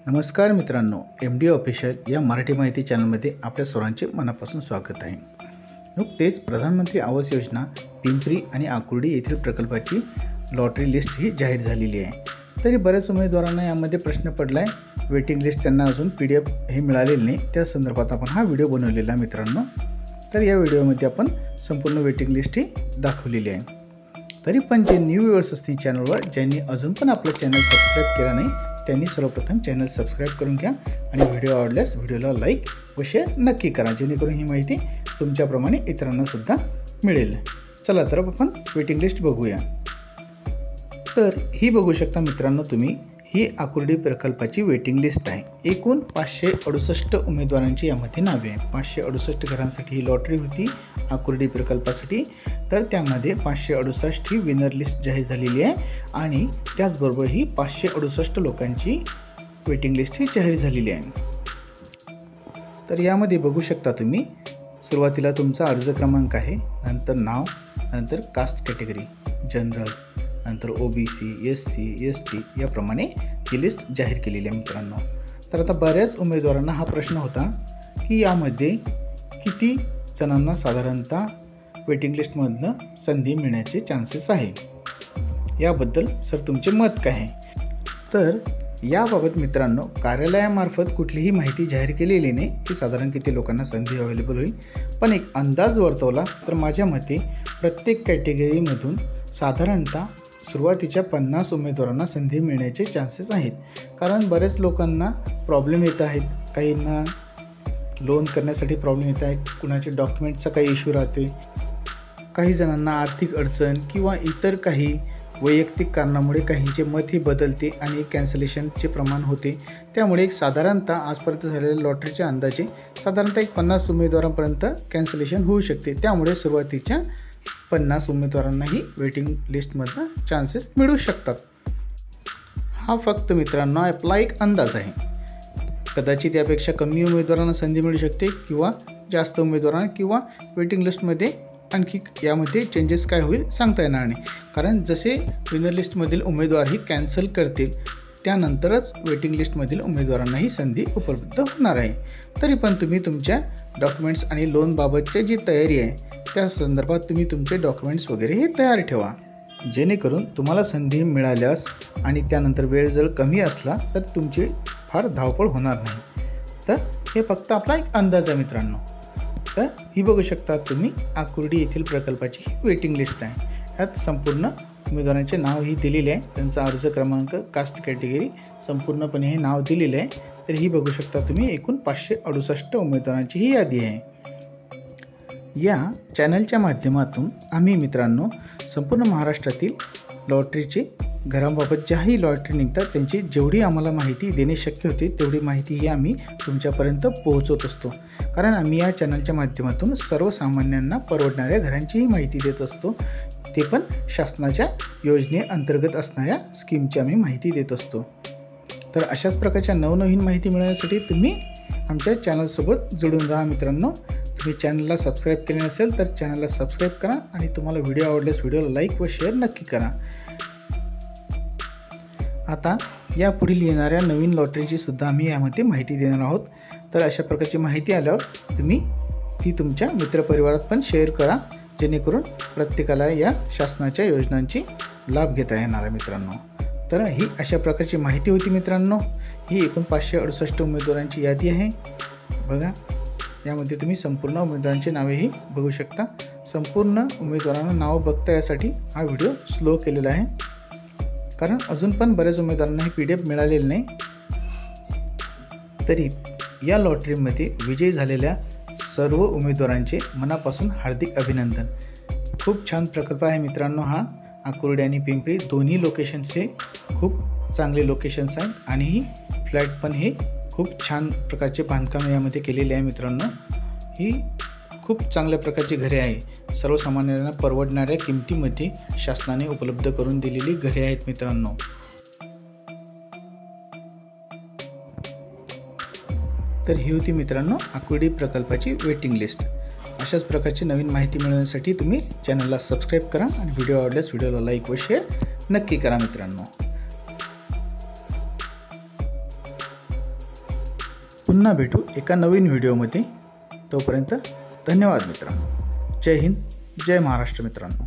नमस्कार मित्रांनो, MD official या मराठी माहिती चॅनलमध्ये आपल्या सर्वांचे मनापासून स्वागत आहे। नुकतेच प्रधानमंत्री आवास योजना पिंपरी आणि आकुर्डी येथील प्रकल्पाची लॉटरी लिस्ट ही जाहीर झालेली आहे। तरी बऱ्याच उमेदवारांना यामध्ये प्रश्न पडला आहे, वेटिंग लिस्ट त्यांना अजून PDF हे मिळालेले नाही। त्या संदर्भात आपण हा व्हिडिओ बनवलेला मित्रांनो। तर या व्हिडिओमध्ये आपण संपूर्ण वेटिंग लिस्ट ही दाखवलेली आहे। तरी पण जे न्यू व्ह्यूअर्स असतील चॅनलवर, ज्यांनी अजून पण आपलं चॅनल सबस्क्राईब केला नाही, त्यांनी सर्वप्रथम चॅनल सबस्क्राईब करून घ्या आणि व्हिडिओ आवडल्यास व्हिडिओला लाईक व शेअर नक्की करा, जेणेकरून ही माहिती तुमच्याप्रमाणे इतरांना सुद्धा मिळेल। चला तर आपण वेटिंग लिस्ट बघूया। तर ही बघू शकता मित्रांनो तुम्ही, ही आकुर्डी प्रकल्पाची वेटिंग लिस्ट आहे। एकूण 568 उमेदवारांची यामध्ये नावे आहे। 568 घरांसाठी ही लॉटरी होती आकुर्डी प्रकल्पासाठी। तर त्यामध्ये 568 ही विनर लिस्ट जाहीर झालेली आहे आणि त्याचबरोबर ही 568 लोकांची वेटिंग लिस्ट ही जाहीर झालेली आहे। तर यामध्ये बघू शकता तुम्ही, सुरुवातीला तुमचा अर्ज क्रमांक आहे, नंतर नाव, नंतर कास्ट कॅटेगरी, जनरल, नंतर OBC, SC, ST याप्रमाणे ही लिस्ट जाहीर केलेली आहे मित्रांनो। तर आता बऱ्याच उमेदवारांना हा प्रश्न होता की यामध्ये किती जणांना साधारणतः वेटिंग लिस्टमधनं संधी मिळण्याचे चान्सेस आहे, याबद्दल सर तुमचे मत काय आहे? तर याबाबत मित्रांनो, कार्यालयामार्फत कुठलीही माहिती जाहीर केलेली नाही की साधारण किती लोकांना संधी अवेलेबल होईल, पण एक अंदाज वर्तवला तर माझ्या मते प्रत्येक कॅटेगरीमधून साधारणतः सुरुवातीच्या 50 उमेदवारांना संधी मिळण्याचे चान्सेस आहेत। कारण बरेच लोकांना प्रॉब्लेम येत आहेत, काहींना लोन करण्यासाठी प्रॉब्लेम येत आहे, कुणाचे डॉक्युमेंटचा काही इश्यू राहते, काही जणांना आर्थिक अडचण किंवा इतर काही वैयक्तिक कारणामुळे काहींचे मतही बदलते आणि कॅन्सलेशनचे प्रमाण होते। त्यामुळे एक साधारणतः आजपर्यंत झालेल्या लॉटरीच्या अंदाजे साधारणतः एक 50 उमेदवारांपर्यंत कॅन्सलेशन होऊ शकते। त्यामुळे सुरुवातीच्या 50 उमेदवारांनाही वेटिंग लिस्टमधनं चान्सेस मिळू शकतात। हा फक्त मित्रांनो आपला एक अंदाज आहे। कदाचित यापेक्षा कमी उमेदवारांना संधी मिळू शकते किंवा जास्त उमेदवारांना, किंवा वेटिंग लिस्टमध्ये आणखी यामध्ये चेंजेस काय होईल सांगता येणार नाही। कारण जसे विनर लिस्टमधील उमेदवार ही कॅन्सल करतील, त्यानंतरच वेटिंग लिस्टमधील उमेदवारांनाही संधी उपलब्ध होणार आहे। तरी पण तुम्ही तुमच्या डॉक्युमेंट्स आणि लोनबाबतची जी तयारी आहे त्या संदर्भात तुम्ही तुमचे डॉक्युमेंट्स वगैरे हे तयार ठेवा, जेणेकरून तुम्हाला संधी मिळाल्यास आणि त्यानंतर वेळ जर कमी असला तर तुमची फार धावपळ होणार नाही। तर हे फक्त आपला एक अंदाज आहे मित्रांनो। तर ही बघू शकता तुम्ही, आकुर्डी येथील प्रकल्पाची वेटिंग लिस्ट आहे। यात संपूर्ण उमेदवारांचे नाव ही दिलेले आहे, त्यांचा अर्ज क्रमांक, कास्ट कॅटेगरी संपूर्णपणे हे नाव दिलेले आहे। तर ही बघू शकता तुम्ही, एकूण 568 उमेदवारांची ही यादी आहे। या चॅनलच्या माध्यमातून आम्ही मित्रांनो संपूर्ण महाराष्ट्रातील लॉटरीचे घरांबाबत ज्याही लॉटरी निघतात त्यांची जेवढी आम्हाला माहिती देणे शक्य होते तेवढी माहिती ही आम्ही तुमच्यापर्यंत पोहोचवत असतो। कारण आम्ही या चॅनलच्या माध्यमातून सर्वसामान्यांना परवडणाऱ्या घरांचीही माहिती देत असतो, ते पण शासनाच्या योजनेअंतर्गत असणाऱ्या स्कीमची आम्ही माहिती देत असतो। तर अशाच प्रकारच्या नवनवीन माहिती मिळवण्यासाठी तुम्ही आमच्या चॅनलसोबत जोडून राहा मित्रांनो। तुम्ही चॅनलला सबस्क्राईब केले नसेल तर चॅनलला सबस्क्राईब करा आणि तुम्हाला व्हिडिओ आवडल्यास व्हिडिओला लाईक व शेअर नक्की करा। आता या पुढील येणाऱ्या नवीन लॉटरीची सुद्धा आम्ही यामध्ये माहिती देणार आहोत। तर अशा प्रकारची माहिती आल्यावर तुम्ही ती तुमच्या मित्रपरिवारात पण शेअर करा, जेणेकरून प्रत्येकाला या शासनाच्या योजनांची लाभ घेता येणार आहे मित्रांनो। तर ही अशा प्रकारची माहिती होती मित्रांनो। ही एकूण 568 उमेदवारांची यादी आहे। बघा, यामध्ये तुम्ही संपूर्ण उमेदवारांची नावेही बघू शकता। संपूर्ण उमेदवारांना नाव बघता यासाठी हा व्हिडिओ स्लो केलेला आहे, कारण अजून पण बऱ्याच उमेदवारांना हे PDF मिळालेलं नाही। तरी या लॉटरीमध्ये विजयी झालेल्या सर्व उमेदवारांचे मनापासून हार्दिक अभिनंदन। खूप छान प्रकल्प आहे मित्रांनो हा। आकुर्डी आणि पिंपरी दोन्ही लोकेशन्स हे खूप चांगले लोकेशन्स आहेत आणि ही फ्लॅट पण हे खूप छान प्रकारचे बांधकाम यामध्ये केलेले आहे मित्रांनो। ही खूप चांगल्या प्रकारची घरे आहे, सर्वसामान्यांना परवडणाऱ्या किमतीमध्ये शासनाने उपलब्ध करून दिलेली घरे आहेत मित्रांनो। तर ही होती मित्रांनो आकुर्डी प्रकल्पाची वेटिंग लिस्ट। अशाच प्रकारची नवीन माहिती मिळवण्यासाठी तुम्ही चॅनलला सबस्क्राईब करा आणि व्हिडिओ आवडल्यास व्हिडिओला लाईक व शेअर नक्की करा मित्रांनो। पुन्हा भेटू एका नवीन व्हिडिओमध्ये. तोपर्यंत धन्यवाद मित्रांनो. जय हिंद, जय महाराष्ट्र मित्रांनो.